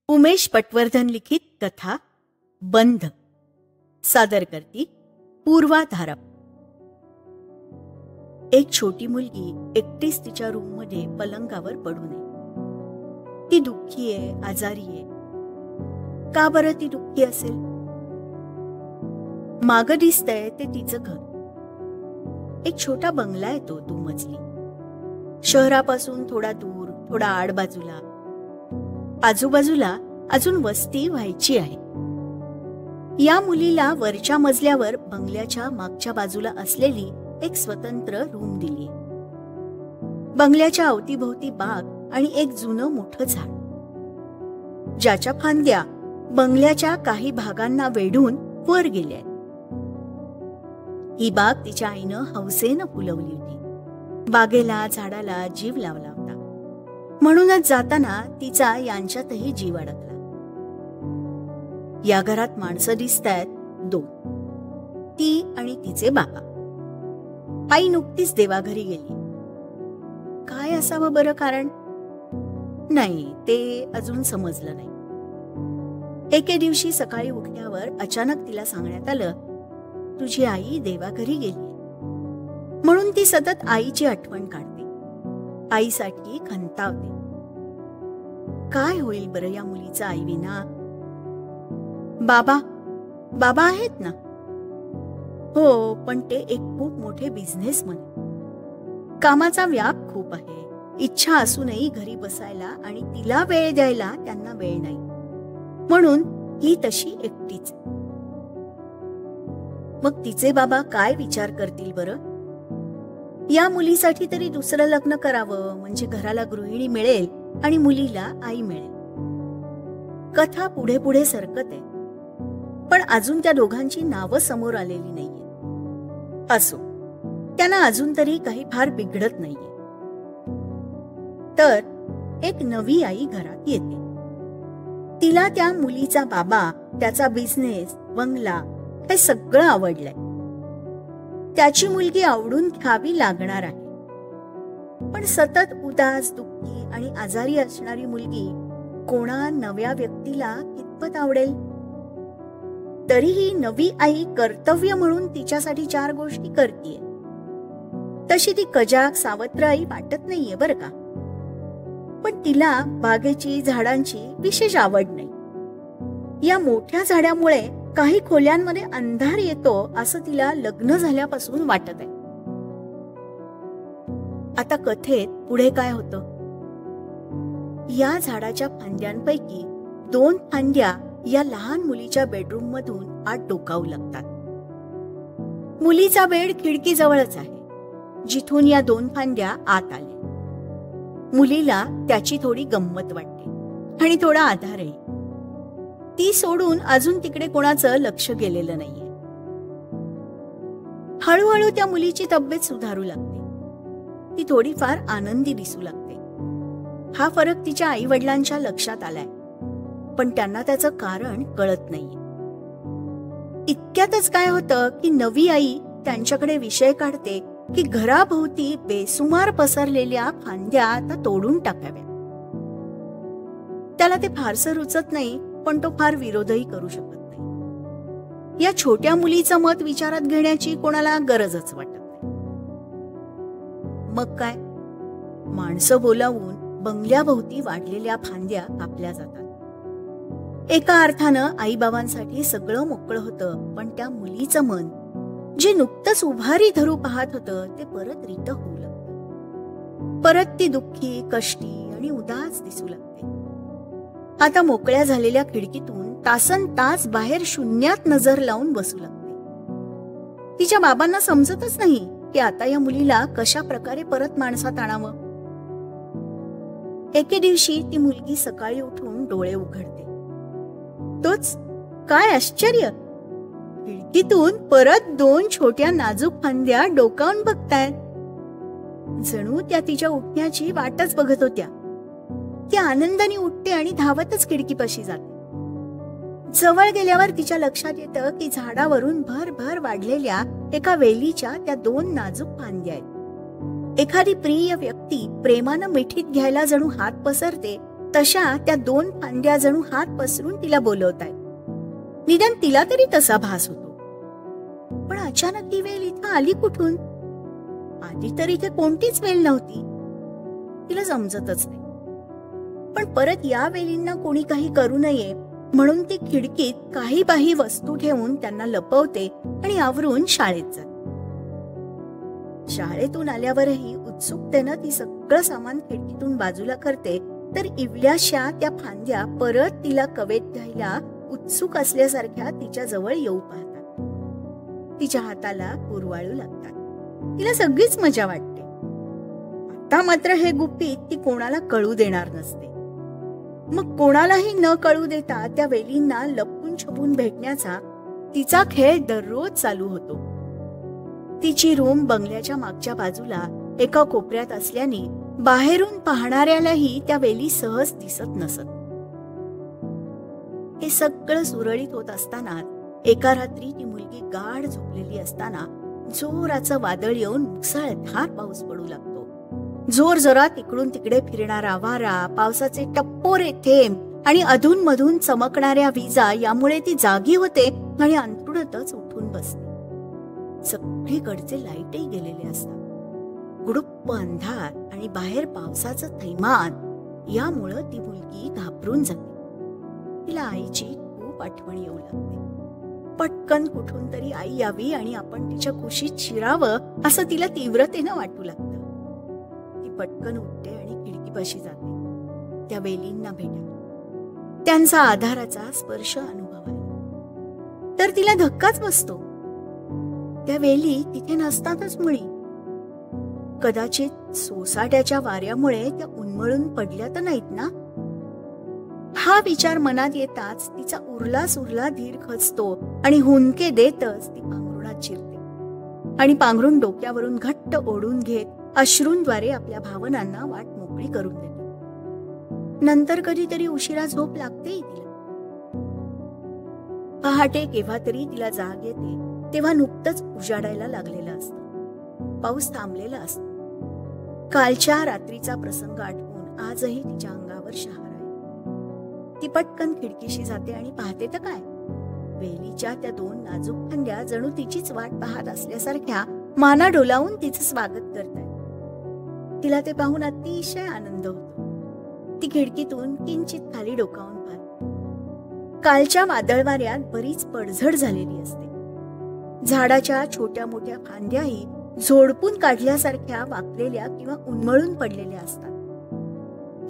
उमेश पटवर्धन लिखित कथा बंध सादर करती पूर्वा धारप. एक छोटी मुलगी एकटीच तिच्या रूम मध्ये पलंगावर पडून आहे. ती दुःखी आहे, आजारी आहे. का बरं ती दुःखी असेल? मागं दिसतंय ते तिचं घर. एक छोटा बंगला आहे तो 2 मजली. शहरापासून थोडा दूर, थोडा आड बाजूला. आजूबाजूला अजून वस्ती व्हायची आहे. या मुलीला वरच्या मजल्यावर बंगल्याच्या मागच्या बाजूला असलेली एक स्वतंत्र रूम दिली. बंगल्याच्या अवतीभोवती बाग आणि एक जुनं मोठं झाड, ज्याच्या फांद्या बंगल्याच्या काही भागांना वेढून वर गेल्या. ही बाग तिच्या आईनं हौसेनं फुलवली होती. बागेला झाडाला जीव लावला होता. म्हणूनच जाताना तिचा यांच्यातही जीव अडकला. या घरात माणसं दिसतायत 2, ती आणि तिचे बाबा. आई नुकतीच देवाघरी गेली. काय असावं बरं कारण? नाही, ते अजून समजलं नाही. एके दिवशी सकाळी उठल्यावर अचानक तिला सांगण्यात आलं, तुझी आई देवाघरी गेली. म्हणून ती सतत आईची आठवण काढते, आईसाठी खंतावते. काय होईल बरं या मुलीचं आईविना? बाबा आहेत ना? हो, पण ते एक खूप मोठे बिझनेसमन. कामाचा व्याप खूप आहे. इच्छा असूनही घरी बसायला आणि तिला वेळ द्यायला त्यांना वेळ नाही. म्हणून ही तशी एकटीच. मग तिचे बाबा काय विचार करतील बरं? या मुलीसाठी तरी दुसरं लग्न करावं, म्हणजे घराला गृहिणी मिळेल आणि मुलीला आई मिळेल. कथा पुढे पुढे सरकत आहे, पण अजून त्या दोघांची नावं समोर आलेली नाहीये. असो, त्यांना अजून तरी काही फार बिघडत नाहीये. तर एक नवी आई घरात येते. तिला त्या मुलीचा बाबा, त्याचा बिझनेस, बंगला हे सगळं आवडलंय. त्याची मुलगी आवडून घ्यावी लागणार आहे. पण सतत उदास, दुःखी आणि आजारी असणारी मुलगी कोणा नव्या व्यक्तीला कितपत आवडेल? तरीही नवी आई कर्तव्य म्हणून तिच्यासाठी 4 गोष्टी करतीये. तशी ती कजाक, सावत्र आई वाटत नाहीये बरं का. पण तिला बागेची, झाडांची विशेष आवड नाही. या मोठ्या झाडामुळे काही खोल्यांमध्ये अंधार येतो असं तिला लग्न झाल्यापासून वाटत आहे. आता कथेत पुढे काय होतं? या झाडाच्या फांद्यांपैकी 2 फांद्या या लहान मुलीच्या बेडरूम मधून आत डोकावू लागतात. मुलीचा बेड खिडकीजवळच आहे, जिथून या 2 फांद्या आत आल्या. मुलीला त्याची थोडी गंमत वाटते आणि थोडा आधारही. ती सोडून अजून तिकडे कोणाचं लक्ष गेलेलं नाहीये. हळूहळू त्या मुलीची तब्येत सुधारू लागते. ती थोडीफार आनंदी दिसू लागते. हा फरक तिच्या आई वडिलांच्या लक्षात आलाय, पण त्यांना त्याचं कारण कळत नाहीये. इतक्यातच काय होतं की नवी आई त्यांच्याकडे विषय काढते की घराभोवती बेसुमार पसरलेल्या फांद्या आता तोडून टाकाव्या. त्याला ते फारसं रुचत नाही, पण तो फार विरोधही करू शकत नाही. या छोट्या मुलीचं मत विचारात घेण्याची कोणाला गरजच वाटत नाही. मग काय? माणसं बोलावून बंगल्याभोवती वाढलेल्या फांद्या कापल्या जातात. एका अर्थानं आईबाबांसाठी सगळं मोकळं होतं, पण त्या मुलीचं मन, जे नुकतंच उभारी धरू पाहत होतं, ते परत रित होऊ लागतं. परत ती दुःखी, कष्टी आणि उदास दिसू लागते. आता मोकळ्या झालेल्या खिडकीतून तासन तास बाहेर शून्यात नजर लावून बसू लागते. तिच्या बाबांना समजतच नाही की आता या मुलीला कशा प्रकारे परत माणसात आणावं. एके दिवशी ती मुलगी सकाळी उठून डोळे उघडते. तोच काय आश्चर्य! खिडकीतून परत 2 छोट्या नाजूक फांद्या डोकावून बघतायत. जणू त्या तिच्या उठण्याची वाटच बघत होत्या. ती आनंदाने उठते आणि धावतच खिडकीपाशी जाते. जवळ गेल्यावर तिच्या लक्षात येतं की झाडावरून भरभर वाढलेल्या एका वेलीच्या त्या 2 नाजूक फांद्या आहेत. एखादी प्रिय व्यक्ती प्रेमानं मिठीत घ्यायला जणू हात पसरते तशा त्या 2 फांद्या जणू हात पसरून तिला बोलवतायत. निदान तिला तरी तसा भास होतो. पण अचानक ही वेल इथं आली कुठून? आधी तर इथे कोणतीच वेल नव्हती. तिला समजतच नाही. पण परत या वेलींना कोणी काही करू नये म्हणून ती खिडकीत काही बाही वस्तू ठेवून त्यांना लपवते आणि आवरून शाळेत जाते. शाळेतून आल्यावरही उत्सुकतेनं ती सगळं सामान खिडकीतून बाजूला करते, तर इवल्याशा त्या फांद्या परत तिला कवेत घ्यायला उत्सुक असल्यासारख्या तिच्या जवळ येऊ पाहतात. तिच्या हाताला कुरवाळू लागतात. तिला सगळीच मजा वाटते. आता मात्र हे गुपित ती कोणाला कळू देणार नसते. मग कोणालाही न कळू देता त्या वेलींना लपून छपून भेटण्याचा तिचा खेळ दररोज चालू होतो. तिची रूम बंगल्याच्या मागच्या बाजूला एका कोपऱ्यात असल्याने बाहेरून पाहणाऱ्यालाही त्या वेली सहज दिसत नसत. हे सगळं सुरळीत होत असतानाच एका रात्री ती मुलगी गाढ झोपलेली असताना जोराचं वादळ येऊन मुसळधार पाऊस पडू लागतो. जोर जोरात इकडून तिकडे फिरणारा वारा, पावसाचे टप्पोरे थेंब आणि अधूनमधून चमकणाऱ्या विजा यामुळे ती जागी होते आणि अंथरुणातच उठून बसते. सगळीकडचे लाईटही गेलेले असतात. गुडुप्प अंधार आणि बाहेर पावसाचं थैमान यामुळं ती मुलगी घाबरून जाते. तिला आईची खूप आठवण येऊ लागते. पटकन कुठून तरी आई यावी आणि आपण तिच्या कुशीत शिरावं असं तिला तीव्रतेनं वाटू लागतं. ती पटकन उठते आणि खिडकीपाशी जाते. त्या वेलींना भेटायला, त्यांचा आधाराचा स्पर्श अनुभवायला. तर तिला धक्काच बसतो. त्या वेली तिथे नसतातच मुळी. कदाचित सोसाट्याच्या वाऱ्यामुळे त्या उन्मळून पडल्या तर नाहीत ना? हा विचार मनात येताच तिचा उरला धीर खचतो आणि हुंदके देतच ती पांघरुणात शिरते आणि पांघरुण डोक्यावरून घट्ट ओढून घेत अश्रूंद्वारे आपल्या भावनांना वाट मोकळी करून देते. नंतर कधीतरी उशिरा झोप लागतेही तिला. पहाटे केव्हा तरी तिला जाग येते तेव्हा नुकतंच उजाडायला लागलेलं असतं. पाऊस थांबलेला असतो. कालच्या रात्रीचा प्रसंग आठवून आजही तिच्या अंगावर शहारा आहे. ती पटकन खिडकीशी जाते आणि पाहते तर काय, वेलीच्या त्या 2 नाजूक फांद्या जणू तिचीच वाट पाहत असल्यासारख्या माना डोलावून तिचं स्वागत करतायत. तिला ते पाहून अतिशय आनंद होतो. ती खिडकीतून किंचित खाली डोकावून पाहते. कालच्या वादळ वाऱ्यात बरीच पडझड झालेली असते. झाडाच्या छोट्या मोठ्या फांद्याही झोडपून काढल्यासारख्या वाकलेल्या किंवा उन्मळून पडलेल्या असतात.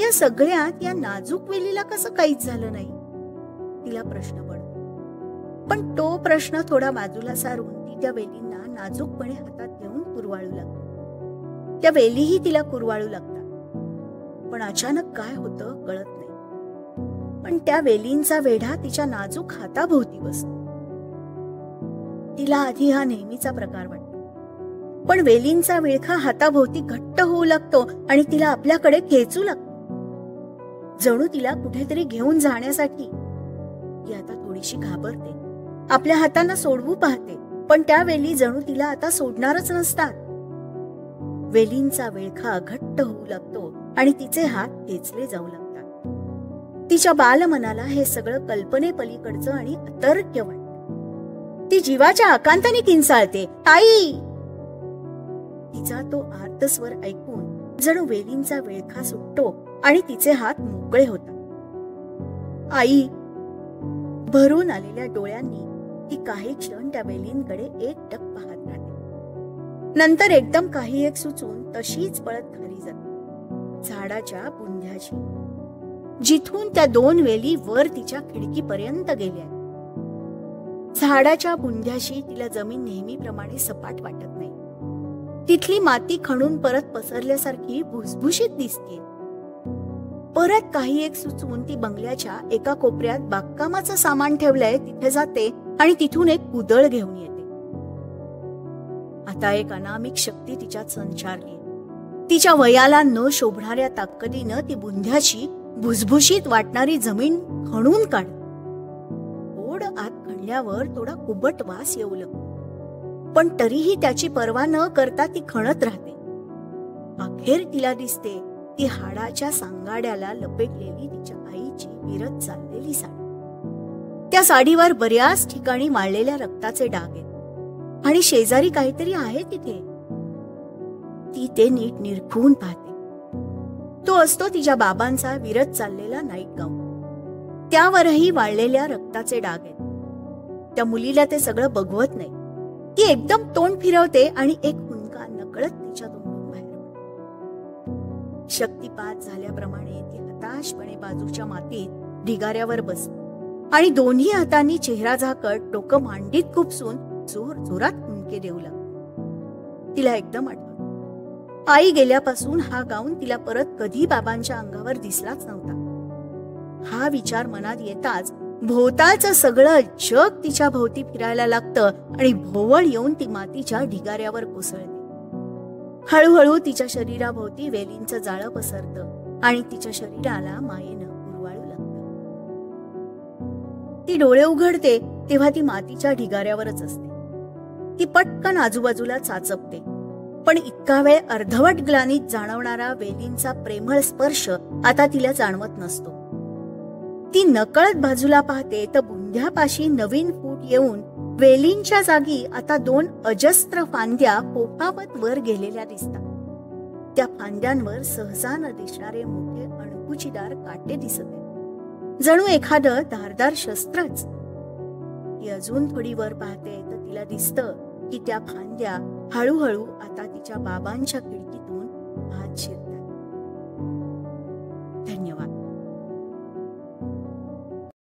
या सगळ्यात या नाजूक वेलीला कसं काहीच झालं नाही, तिला प्रश्न पडतो. पण तो प्रश्न थोडा बाजूला सारून ती त्या वेलींना नाजूकपणे हातात घेऊन कुरवाळू लागते. त्या वेलीही तिला कुरवाळू लागतात. पण अचानक काय होतं कळत नाही. पण त्या वेलींचा वेढा तिच्या नाजूक हाताभोवती बसतो. तिला आधी हा नेहमीचा प्रकार वाटतो. पण वेलींचा विळखा हाताभोवती घट्ट होऊ लागतो आणि तिला आपल्याकडे खेचू लागतो, जणू तिला कुठेतरी घेऊन जाण्यासाठी. ती आता थोडीशी घाबरते. आपल्या हातांना सोडवू पाहते, पण त्या वेली जणू तिला आता सोडणारच नसतात. वेलींचा विळखा घट्ट होऊ लागतो आणि तिचे हात खेचले जाऊ लागतात. तिच्या बालमनाला हे सगळं कल्पनेपलीकडचं आणि अतर्क्य वाटतं. ती जीवाच्या आकांताने किंचाळते, आई! तिचा तो आर्तस्वर ऐकून जणू वेलींचा विळखा सुटतो आणि तिचे हात मोकळे होतात. आई! भरून आलेल्या डोळ्यांनी ती काही क्षण त्या वेलींकडे एकटक पाहत राहते. नंतर एकदम काही एक सुचून तशीच पळत खाली जाते झाडाच्या बुंध्याशी, जिथून त्या 2 वेली वर तिच्या खिडकीपर्यंत गेल्या. झाडाच्या बुंध्याशी तिला जमीन नेहमीप्रमाणे सपाट वाटत नाही. तिथली माती खणून परत पसरल्यासारखी भुसभुशीत दिसते. परत काही एक सुचवून ती बंगल्याच्या एका कोपऱ्यात बागकामाचं सामान ठेवलंय तिथे जाते आणि तिथून एक कुदळ घेऊन येते. आता एक अनामिक शक्ती तिच्यात संचारली. तिच्या वयाला न शोभणाऱ्या ताकदीनं ती बुंध्याची भुसभुशीत वाटणारी जमीन खणून काढते. ओढ आत खणल्यावर थोडा कुबट वास येऊ लागतो, पण तरीही त्याची पर्वा न करता ती खणत राहते. अखेर तिला दिसते ती हाडाच्या सांगाड्याला लपेटलेली तिच्या आईची विरत चाललेली साडी. त्या साडीवर बऱ्याच ठिकाणी वाळलेल्या रक्ताचे डाग आहेत आणि शेजारी काहीतरी आहे तिथे. ती ते नीट निरखून पाहते. तो असतो तिच्या बाबांचा विरत चाललेला नाईट गाऊन. त्यावरही वाळलेल्या रक्ताचे डाग आहेत. त्या मुलीला ते सगळं बघवत नाही. ती एकदम तोंड फिरवते आणि एक हुंदका नकळत तिच्या तोंडून बाहेर पडतो. शक्तिपात झाल्याप्रमाणे ती हताशपणे बाजूच्या मातीत ढिगाऱ्यावर बसते आणि दोन्ही हातांनी चेहरा झाकत डोकं मांडीत खुपसून जोर जोरात हुंदके देऊ लागते. तिला एकदम आठवतं, आई गेल्यापासून हा गाऊन तिला परत कधी बाबांच्या अंगावर दिसलाच नव्हता. हा विचार मनात येताच भोवतालचं सगळं जग तिच्या भोवती फिरायला लागतं आणि भोवळ येऊन ती मातीच्या ढिगाऱ्यावर कोसळते. हळूहळू तिच्या शरीराभोवती वेलींचं जाळं पसरतं आणि तिच्या शरीराला मायेनं उरवाळू लागतं. ती डोळे उघडते तेव्हा ती मातीच्या ढिगाऱ्यावरच असते. ती पटकन आजूबाजूला चाचपते, पण इतका वेळ अर्धवट ग्लानीत जाणवणारा वेलींचा प्रेमळ स्पर्श आता तिला जाणवत नसतो. ती नकळत बाजूला पाहते तर बुंध्यापाशी नवीन फूट येऊन वेलींच्या जागी आता 2 अजस्त्र फांद्या फोफावत वर गेलेल्या दिसतात. त्या फांद्यांवर सहसा न दिसणारे मोठे अणकुचीदार काटे दिसत आहेत, जणू एखादं धारदार शस्त्रच. ती अजून थोडी वर पाहते तर तिला दिसतं की त्या फांद्या हळूहळू आता तिच्या बाबांच्या खिडकीतून आत शिरतात. धन्यवाद.